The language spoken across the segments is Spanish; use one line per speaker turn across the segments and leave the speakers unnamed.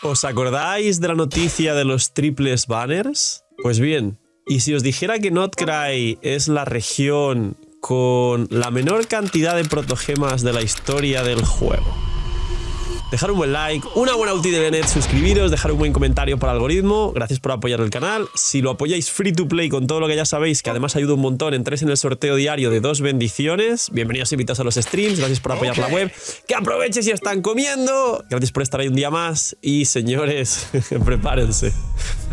¿Os acordáis de la noticia de los triples banners? Pues bien, y si os dijera que Notcry es la región con la menor cantidad de protogemas de la historia del juego. Dejar un buen like, una buena ulti de Bennett, suscribiros, dejar un buen comentario para el algoritmo. Gracias por apoyar el canal. Si lo apoyáis free to play con todo lo que ya sabéis, que además ayuda un montón, entréis en el sorteo diario de 2 bendiciones. Bienvenidos e invitados a los streams. Gracias por apoyar la web. Que aprovechen si están comiendo. Gracias por estar ahí un día más. Y señores, prepárense.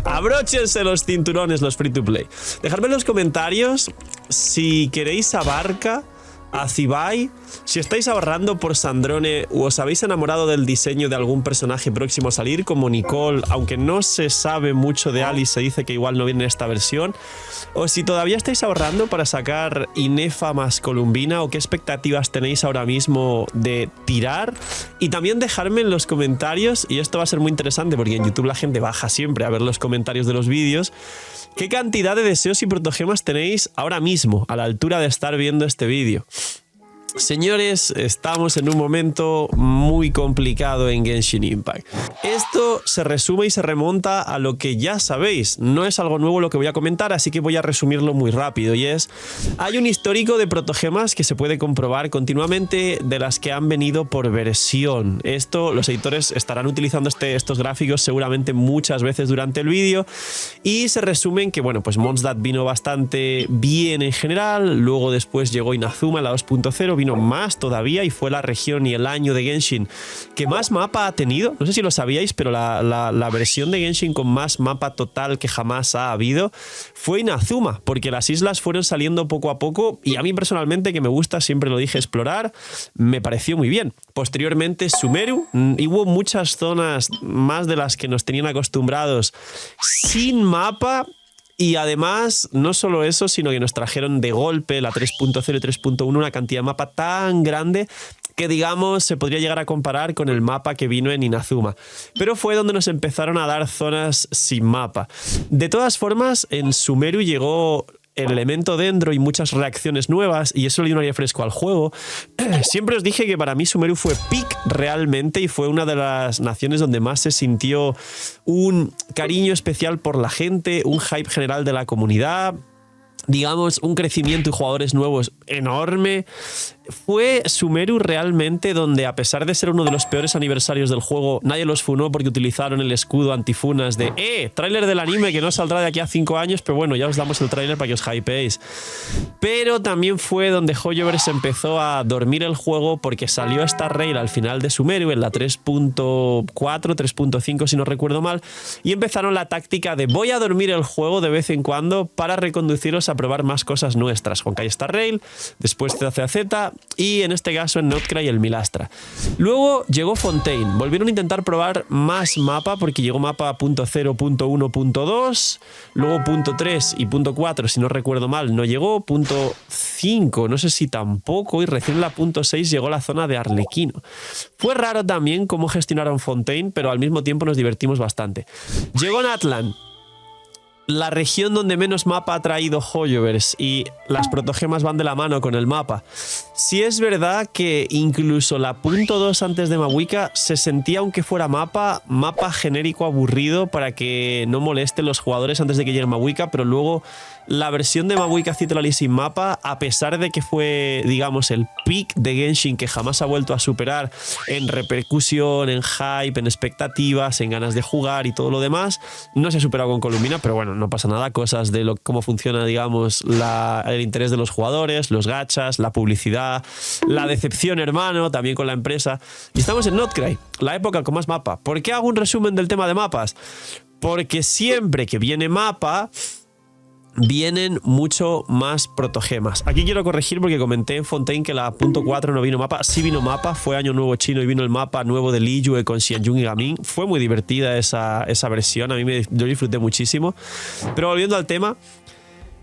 Abróchense los cinturones, los free to play. Dejadme en los comentarios si queréis a Barca, a Zibai, si estáis ahorrando por Sandrone o os habéis enamorado del diseño de algún personaje próximo a salir, como Nicole, aunque no se sabe mucho de Alice, se dice que igual no viene en esta versión, o si todavía estáis ahorrando para sacar Inefa más Columbina, o qué expectativas tenéis ahora mismo de tirar, y también dejadme en los comentarios, y esto va a ser muy interesante porque en YouTube la gente baja siempre a ver los comentarios de los vídeos, qué cantidad de deseos y protogemas tenéis ahora mismo a la altura de estar viendo este vídeo. Señores, estamos en un momento muy complicado en Genshin Impact. Esto se resume y se remonta a lo que ya sabéis. No es algo nuevo lo que voy a comentar, así que voy a resumirlo muy rápido. Y es, hay un histórico de protogemas que se puede comprobar continuamente de las que han venido por versión. Esto, los editores estarán utilizando estos gráficos seguramente muchas veces durante el vídeo. Y se resumen que, bueno, pues Mondstadt vino bastante bien en general. Luego después llegó Inazuma, la 2.0. Vino más todavía y fue la región y el año de Genshin que más mapa ha tenido. No sé si lo sabíais, pero la versión de Genshin con más mapa total que jamás ha habido fue Inazuma, porque las islas fueron saliendo poco a poco y a mí personalmente, que me gusta, siempre lo dije, explorar, me pareció muy bien. Posteriormente Sumeru, y hubo muchas zonas más de las que nos tenían acostumbrados sin mapa. Y además, no solo eso, sino que nos trajeron de golpe la 3.0 y 3.1 una cantidad de mapa tan grande que, digamos, se podría llegar a comparar con el mapa que vino en Inazuma. Pero fue donde nos empezaron a dar zonas sin mapa. De todas formas, en Sumeru llegó el elemento dentro y muchas reacciones nuevas, y eso le dio un aire fresco al juego. Siempre os dije que para mí Sumeru fue peak realmente, y fue una de las naciones donde más se sintió un cariño especial por la gente, un hype general de la comunidad, digamos, un crecimiento y jugadores nuevos enorme. Fue Sumeru realmente donde, a pesar de ser uno de los peores aniversarios del juego, nadie los funó porque utilizaron el escudo antifunas de tráiler del anime que no saldrá de aquí a 5 años, pero bueno, ya os damos el tráiler para que os hypeéis. Pero también fue donde Hoyoverse empezó a dormir el juego, porque salió esta raid al final de Sumeru, en la 3.4, 3.5 si no recuerdo mal, y empezaron la táctica de voy a dormir el juego de vez en cuando para reconduciros a probar más cosas nuestras. Honkai Star Rail, después CCZ y en este caso en Notcry el Milastra. Luego llegó Fontaine, volvieron a intentar probar más mapa porque llegó mapa .0, .1, .2, luego .3 y .4 si no recuerdo mal no llegó, .5 no sé si tampoco, y recién en la .6 llegó la zona de Arlequino. Fue raro también cómo gestionaron Fontaine, pero al mismo tiempo nos divertimos bastante. Llegó Natlan, la región donde menos mapa ha traído Hoyoverse, y las protogemas van de la mano con el mapa. Sí es verdad que incluso la .2 antes de Mahuika se sentía, aunque fuera mapa genérico aburrido para que no moleste los jugadores antes de que llegue Mahuika, pero luego la versión de Mahuika Citrali sin mapa, a pesar de que fue, digamos, el peak de Genshin que jamás ha vuelto a superar en repercusión, en hype, en expectativas, en ganas de jugar y todo lo demás, no se ha superado con Columbina, pero bueno, no pasa nada, cosas de cómo funciona, digamos, el interés de los jugadores, los gachas, la publicidad, la decepción, hermano, también con la empresa. Y estamos en Notcry, la época con más mapa. ¿Por qué hago un resumen del tema de mapas? Porque siempre que viene mapa, vienen mucho más protogemas. Aquí quiero corregir porque comenté en Fontaine que la .4 no vino mapa. Sí vino mapa, fue año nuevo chino y vino el mapa nuevo de Liyue con Xianjun y Gaming. Fue muy divertida esa versión, yo disfruté muchísimo. Pero volviendo al tema,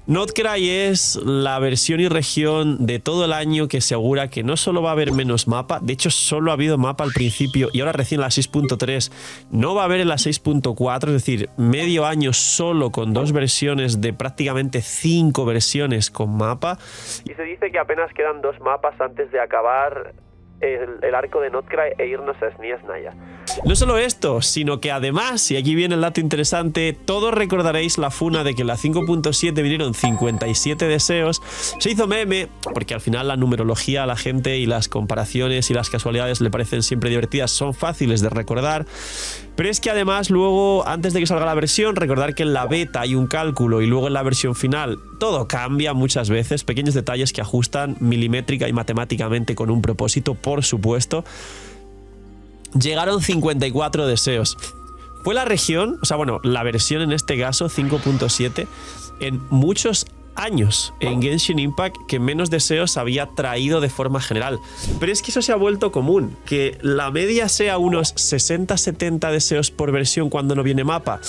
Notcry es la versión y región de todo el año que asegura que no solo va a haber menos mapa, de hecho solo ha habido mapa al principio y ahora recién la 6.3 no va a haber en la 6.4, es decir, medio año solo con 2 versiones de prácticamente 5 versiones con mapa. Y se dice que apenas quedan 2 mapas antes de acabar el arco de Notcry e irnos a SNES Naya. No solo esto, sino que además, y aquí viene el dato interesante, todos recordaréis la funa de que en la 5.7 vinieron 57 deseos. Se hizo meme, porque al final la numerología a la gente y las comparaciones y las casualidades le parecen siempre divertidas, son fáciles de recordar. Pero es que además luego, antes de que salga la versión, recordar que en la beta hay un cálculo y luego en la versión final todo cambia muchas veces, pequeños detalles que ajustan milimétrica y matemáticamente con un propósito, por supuesto. Llegaron 54 deseos. Fue la región, o sea, bueno, la versión en este caso, 5.7, en muchos años en Genshin Impact que menos deseos había traído de forma general. Pero es que eso se ha vuelto común, que la media sea unos 60-70 deseos por versión cuando no viene mapa.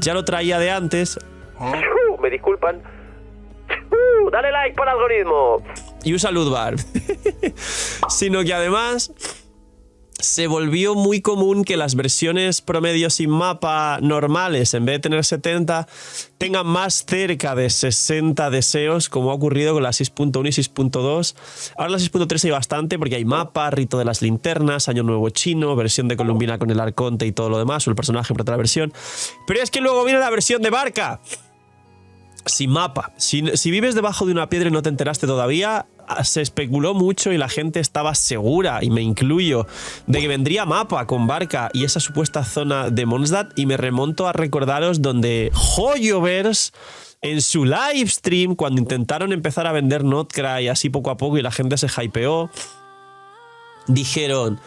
Ya lo traía de antes.
Me disculpan. Dale like por algoritmo.
Y un salud bar. Sino que además se volvió muy común que las versiones promedio sin mapa normales, en vez de tener 70, tengan más cerca de 60 deseos, como ha ocurrido con la 6.1 y 6.2. Ahora la 6.3 hay bastante porque hay mapa, rito de las linternas, año nuevo chino, versión de Columbina con el arconte y todo lo demás, o el personaje por otra versión. Pero es que luego viene la versión de barca sin mapa. Si vives debajo de una piedra y no te enteraste todavía, se especuló mucho y la gente estaba segura, y me incluyo, de que vendría mapa con barca y esa supuesta zona de Mondstadt. Y me remonto a recordaros donde Hoyoverse, en su livestream, cuando intentaron empezar a vender Notcry así poco a poco y la gente se hypeó, dijeron: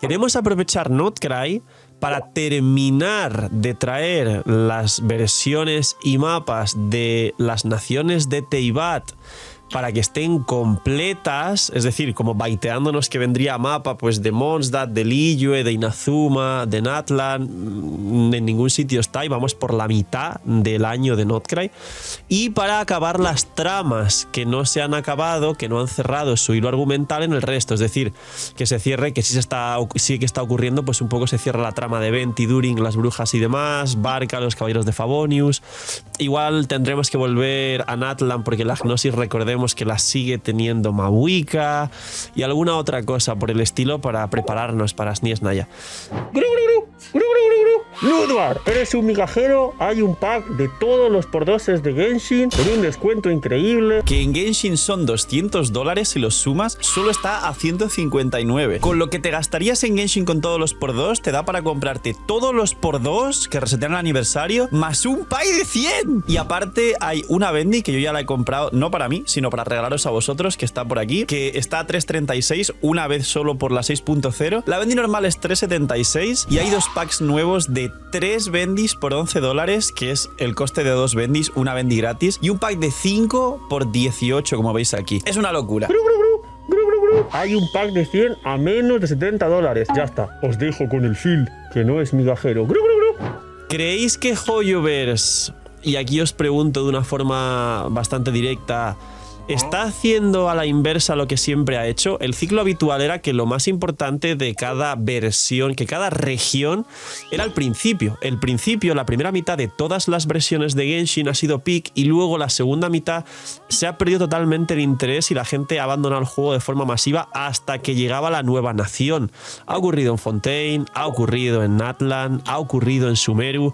queremos aprovechar Notcry para terminar de traer las versiones y mapas de las naciones de Teyvat para que estén completas, es decir, como baiteándonos que vendría mapa pues de Mondstadt, de Liyue, de Inazuma, de Natlan. En ningún sitio está y vamos por la mitad del año de Notcry. Y para acabar las tramas que no se han acabado, que no han cerrado su hilo argumental en el resto, es decir, que se cierre, que sí que está ocurriendo, pues un poco se cierra la trama de Venti, During, las brujas y demás, Barca, los caballeros de Favonius. Igual tendremos que volver a Natlan porque la Gnosis, recordemos que la sigue teniendo Mahuika, y alguna otra cosa por el estilo para prepararnos para Snies Naya.
Ludwar, eres un migajero. Hay un pack de todos los pordoses de Genshin con un descuento increíble.
Que en Genshin son $200 si los sumas, solo está a 159. Con lo que te gastarías en Genshin con todos los por 2, te da para comprarte todos los por 2 que resetean el aniversario, más un pack de 100. Y aparte hay una Bendy que yo ya la he comprado, no para mí, sino para regalaros a vosotros, que está por aquí, que está a 3.36, una vez solo por la 6.0. La Bendy normal es 3.76 y hay dos packs nuevos de 3 Bendis por $11, que es el coste de 2 Bendis, una Bendy gratis, y un pack de 5 por 18, como veis aquí. Es una locura.
Hay un pack de 100 a menos de $70. Ya está. Os dejo con el Phil, que no es migajero.
¿Creéis que Hoyoverse, y aquí os pregunto de una forma bastante directa, está haciendo a la inversa lo que siempre ha hecho? El ciclo habitual era que lo más importante de cada versión, que cada región, era el principio. El principio, la primera mitad de todas las versiones de Genshin ha sido peak, y luego la segunda mitad se ha perdido totalmente el interés y la gente ha abandonado el juego de forma masiva hasta que llegaba la nueva nación. Ha ocurrido en Fontaine, ha ocurrido en Natlan, ha ocurrido en Sumeru.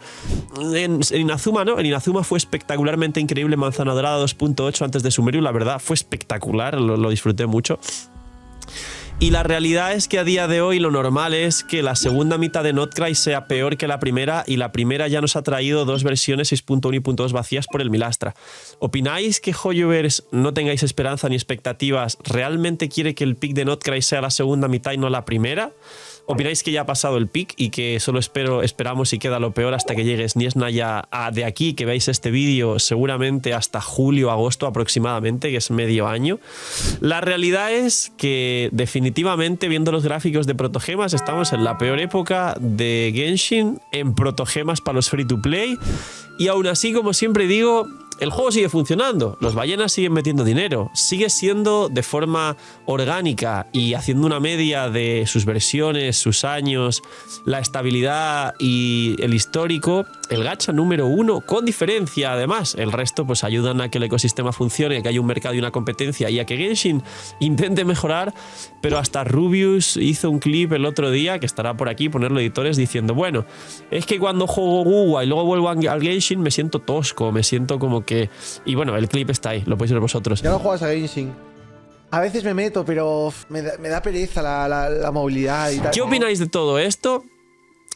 En Inazuma no, en Inazuma fue espectacularmente increíble Manzana Dorada 2.8 antes de Sumeru, la verdad fue espectacular, lo disfruté mucho. Y la realidad es que a día de hoy lo normal es que la segunda mitad de Notcry sea peor que la primera, y la primera ya nos ha traído dos versiones 6.1 y 6.2 vacías por el Milastra. ¿Opináis que Hoyoverse, no tengáis esperanza ni expectativas, realmente quiere que el pick de Notcry sea la segunda mitad y no la primera? ¿Opináis que ya ha pasado el pick y que solo esperamos y queda lo peor hasta que llegue Snies Naya de aquí, que veis este vídeo seguramente hasta julio, agosto aproximadamente, que es medio año? La realidad es que definitivamente, viendo los gráficos de protogemas, estamos en la peor época de Genshin en protogemas para los free to play. Y aún así, como siempre digo, el juego sigue funcionando, los ballenas siguen metiendo dinero, sigue siendo de forma orgánica y haciendo una media de sus versiones, sus años, la estabilidad y el histórico, el gacha número 1, con diferencia además. El resto pues ayudan a que el ecosistema funcione, a que haya un mercado y una competencia y a que Genshin intente mejorar, pero hasta Rubius hizo un clip el otro día, que estará por aquí, ponerlo editores, diciendo, bueno, es que cuando juego Guwa y luego vuelvo al Genshin me siento tosco, me siento como que... Y bueno, el clip está ahí, lo podéis ver vosotros.
Ya no juegas a Genshin. A veces me meto, pero me da pereza la movilidad y tal.
¿Qué opináis de todo esto?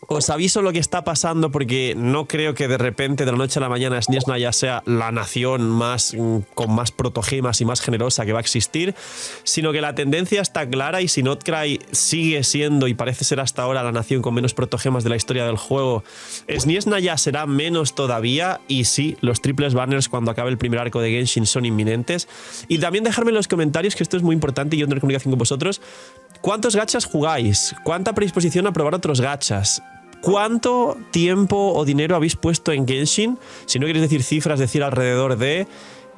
Os aviso lo que está pasando porque no creo que de repente, de la noche a la mañana, Sniesna ya sea la nación con más protogemas y más generosa que va a existir, sino que la tendencia está clara y si Notcry sigue siendo, y parece ser hasta ahora, la nación con menos protogemas de la historia del juego, Sniesna ya será menos todavía, y sí, los triples banners cuando acabe el primer arco de Genshin son inminentes. Y también dejadme en los comentarios, que esto es muy importante y yo tendré comunicación con vosotros, ¿cuántos gachas jugáis? ¿Cuánta predisposición a probar otros gachas? ¿Cuánto tiempo o dinero habéis puesto en Genshin? Si no queréis decir cifras, decir alrededor de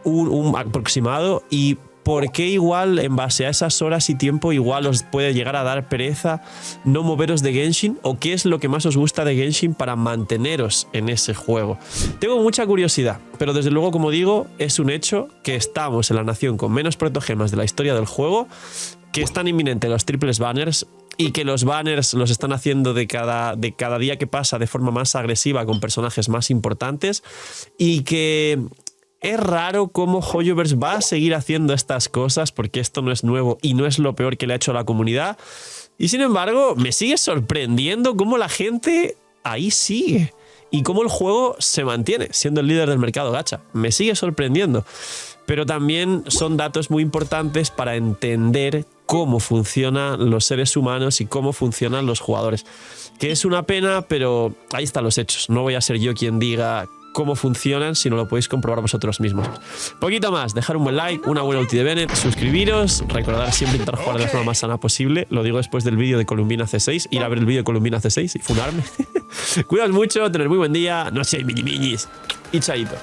un aproximado. ¿Y por qué igual, en base a esas horas y tiempo, igual os puede llegar a dar pereza no moveros de Genshin? ¿O qué es lo que más os gusta de Genshin para manteneros en ese juego? Tengo mucha curiosidad, pero desde luego, como digo, es un hecho que estamos en la nación con menos protogemas de la historia del juego, que están inminentes los triples banners y que los banners los están haciendo de cada día que pasa de forma más agresiva con personajes más importantes, y que es raro cómo Hoyoverse va a seguir haciendo estas cosas porque esto no es nuevo y no es lo peor que le ha hecho a la comunidad. Y sin embargo, me sigue sorprendiendo cómo la gente ahí sigue y cómo el juego se mantiene siendo el líder del mercado gacha. Me sigue sorprendiendo. Pero también son datos muy importantes para entender cómo funcionan los seres humanos y cómo funcionan los jugadores. Que es una pena, pero ahí están los hechos. No voy a ser yo quien diga cómo funcionan, sino lo podéis comprobar vosotros mismos. Poquito más, dejar un buen like, una buena ulti de Bennett, suscribiros, recordar siempre intentar jugar de la forma más sana posible. Lo digo después del vídeo de Columbina C6, ir a ver el vídeo de Columbina C6 y funarme. Cuidaos mucho, tener muy buen día, no seáis mini minis y chaito.